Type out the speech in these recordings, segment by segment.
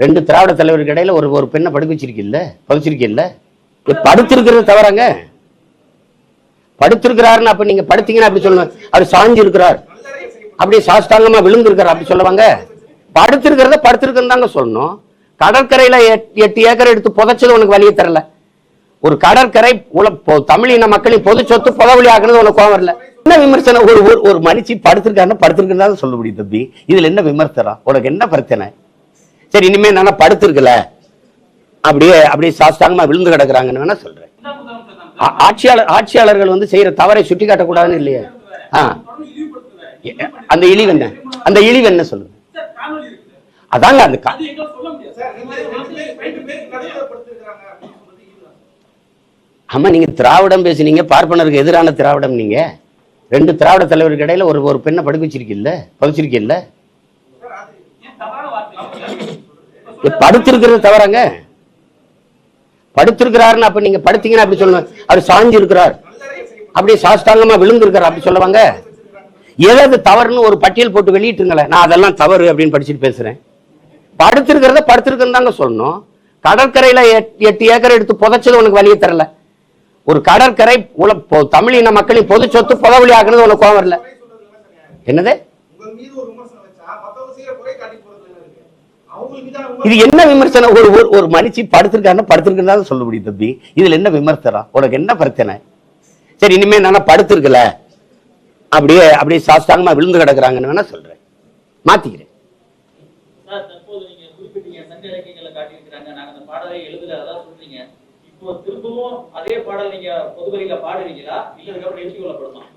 ரெண்டு திராவிட தலைவருக்கு இடையில ஒரு பெண்ணை படுக்க வச்சிருக்கீல்ல, பதிச்சிருக்கீல்ல. படுத்திருக்கிறது தவறாங்க? படுத்திருக்கிறாருன்னு அப்ப நீங்க படுத்தீங்கன்னா அப்படி சொல்லணும். அவர் சாஞ்சு இருக்கிறார், அப்படியே சாஷ்டாங்கமா விழுந்து இருக்கிறார் அப்படி சொல்லுவாங்க. படுத்திருக்கிறத படுத்திருக்குன்னு தாங்க சொல்லணும். கடற்கரையில 8 ஏக்கர் எடுத்து புதைச்சது உனக்கு வழியை தரல. ஒரு கடற்கரை தமிழின மக்களின் பொது சொத்து புதவழி ஆக்குறது உனக்கு கோவம் வரல. என்ன விமர்சனம்? ஒரு மனுஷி படுத்திருக்காருன்னு படுத்திருக்குன்னு சொல்ல முடியும் தம்பி. இதுல என்ன விமர்சனம்? உனக்கு என்ன பிரச்சனை? சரி, இனிமே நானா படுத்திருக்கல, அப்படியே சாஸ்தாங்கமா விழுந்து கிடக்குறாங்கன்னு வேணா சொல்றேன். ஆட்சியாளர்கள் வந்து செய்யற தவறை சுட்டி காட்டக்கூடாதுன்னு இல்லையா? அந்த இழிவு என்ன? அந்த இழிவு என்ன சொல்லுங்க. அதாங்க அந்த ஆமா, நீங்க திராவிடம் பேசுனீங்க, பார்ப்பனருக்கு எதிரான திராவிடம். நீங்க ரெண்டு திராவிட தலைவருக்கு இடையில ஒரு பெண்ணை படுக்க வச்சிருக்கீல்ல, பதிச்சிருக்கீல்ல. படுத்திருக்கிறது தவறாங்க? படுத்திருக்கிறாருன்னு அப்ப நீங்க படுத்தீங்கன்னா அப்படி சொல்லணும். அவர் சாஞ்சு இருக்கிறார், அப்படியே சாஷ்டாங்கமா விழுந்து இருக்கிறார் அப்படி சொல்லுவாங்க. ஏதாவது தவறுன்னு ஒரு பட்டியல் போட்டு வெளியிட்டுங்களேன். நான் அதெல்லாம் தவறு அப்படின்னு படிச்சுட்டு பேசுறேன். படுத்திருக்கிறத படுத்திருக்குன்னு தாங்க சொல்லணும். கடற்கரையில 8 ஏக்கர் எடுத்து புதைச்சது உனக்கு வழியை தரல. ஒரு கடற்கரை தமிழின மக்களின் பொது சொத்து புதவழி ஆக்குறது உனக்கு கோவம் வரல. என்னது இது? என்ன விமர்சனம்? ஒரு மனுஷி படுத்திருக்காருன்னு படுத்திருக்குன்னு சொல்ல முடியும் தம்பி. இதுல என்ன விமர்சனம்? உனக்கு என்ன பிரச்சனை? சரி, இனிமே நானா படுத்திருக்கல, அப்படியே சாஸ்தாங்கமா விழுந்து கிடக்குறாங்கன்னு வேணா சொல்றேன். மாத்திக்கிறேன்.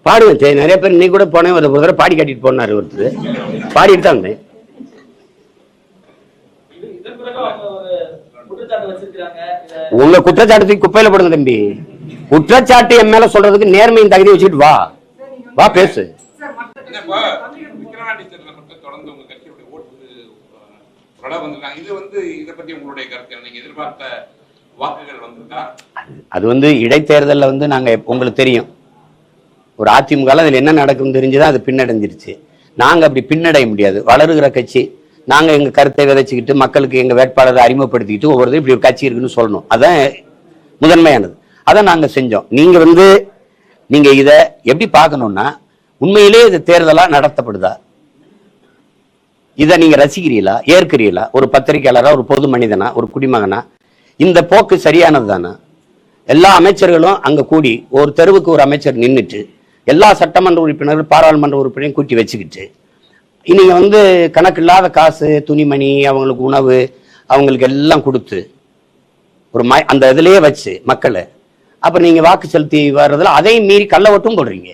பாடுவேன். நிறைய பேர் நீ கூட போனேன், ஒரு தடவை பாடி காட்டிட்டு போனாரு ஒருத்தர். பாடிட்டு தான் வந்தேன். உங்க குற்றச்சாட்டு குப்பையில போடுங்க தம்பி. குற்றச்சாட்டு என் மேல சொல்றதுக்கு நேர்மையின் தகுதி வச்சுட்டு வா பேசு. அது வந்து இடைத்தேர்தல்ல வந்து நாங்க உங்களுக்கு தெரியும், ஒரு அதிமுக அதுல என்ன நடக்கும் தெரிஞ்சுதான் அது பின்னடைஞ்சிருச்சு. நாங்க அப்படி பின்னடைய முடியாது. வளருகிற கட்சி, நாங்க எங்க கருத்தை விதைச்சுக்கிட்டு மக்களுக்கு எங்க வேட்பாளரை அறிமுகப்படுத்திக்கிட்டு ஒவ்வொரு இப்படி ஒரு கட்சி இருக்குன்னு சொல்லணும். அதான் முதன்மையானது. அதை நாங்க செஞ்சோம். நீங்க இதை எப்படி பார்க்கணும்னா, உண்மையிலே இது தேர்தலா நடத்தப்படுதா, இதை நீங்க ரசிக்கிறீங்களா, ஏற்கிறீங்களா? ஒரு பத்திரிகையாளரா, ஒரு பொது மனிதனா, ஒரு குடிமகனா இந்த போக்கு சரியானது தானே? எல்லா அமைச்சர்களும் அங்க கூடி ஒரு தெருவுக்கு ஒரு அமைச்சர் நின்றுட்டு எல்லா சட்டமன்ற உறுப்பினர்கள் பாராளுமன்ற உறுப்பினரையும் கூட்டி வச்சுக்கிட்டு நீங்க வந்து கணக்கு இல்லாத காசு, துணிமணி, அவங்களுக்கு உணவு, அவங்களுக்கு எல்லாம் கொடுத்து ஒரு அந்த இதுலயே வச்சு மக்களை அப்புறம் நீங்க வாக்கு செலுத்தி வர்றதுல அதையும் மீறி கள்ள ஓட்டும் போடுறீங்க.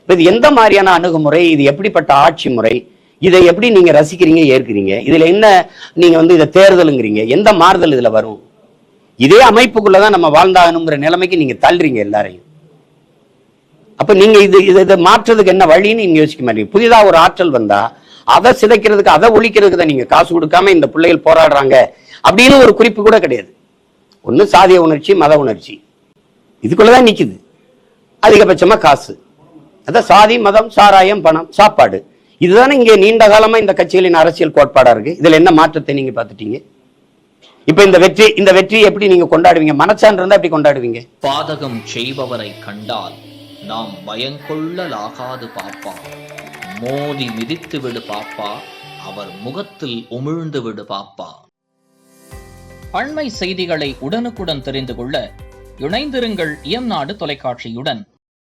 இது எந்த மாதிரியான அணுகுமுறை? இது எப்படிப்பட்ட ஆட்சி முறை? இதை எப்படி நீங்க ரசிக்கிறீங்க, ஏற்கிறீங்க? இதுல என்ன நீங்க வந்து இதை தேர்தலுங்கிறீங்க? எந்த மாறுதல் இதுல வரும்? இதே அமைப்புக்குள்ளதான் நம்ம வாழ்ந்தாகணுங்கிற நிலைமைக்கு நீங்க தள்ளுறீங்க எல்லாரையும். அப்ப நீங்க இதை மாற்றுறதுக்கு என்ன வழின்னு நீங்க யோசிக்க மாட்டீங்க. புதிதா ஒரு ஆற்றல் வந்தா அதை சிதைக்கிறதுக்கு, அதை ஒழிக்கிறதுக்கு தான் நீங்க காசு கொடுக்காம இந்த பிள்ளைகள் போராடுறாங்க அப்படின்னு ஒரு குறிப்பு கூட கிடையாது. ஒண்ணு சாதிய உணர்ச்சி, மத உணர்ச்சி, இதுக்குள்ளதான் நிக்குது. அதிகபட்சமா காசு, அதான் சாதி, மதம், சாராயம், பணம், சாப்பாடு. இதுதானே இங்க நீண்ட காலமா இந்த கட்சிகளின் அரசியல் கோட்பாடா இருக்கு. இதுல என்ன மாற்றத்தை நீங்க பாத்துட்டீங்க? இப்ப இந்த வெற்றி எப்படி நீங்க கொண்டாடுவீங்க? மனச்சான்று இருந்தா எப்படி கொண்டாடுவீங்க? பாதகம் செய்பவரை கண்டால் நாம் பயங்கொள்ளலாகாது பாப்பா, மோதி மிதித்து விடு பாப்பா, அவர் முகத்தில் உமிழ்ந்து விடு பாப்பா. அண்மை செய்திகளை உடனுக்குடன் தெரிந்து கொள்ள இணைந்திருங்கள் இயம்நாடு தொலைக்காட்சியுடன்.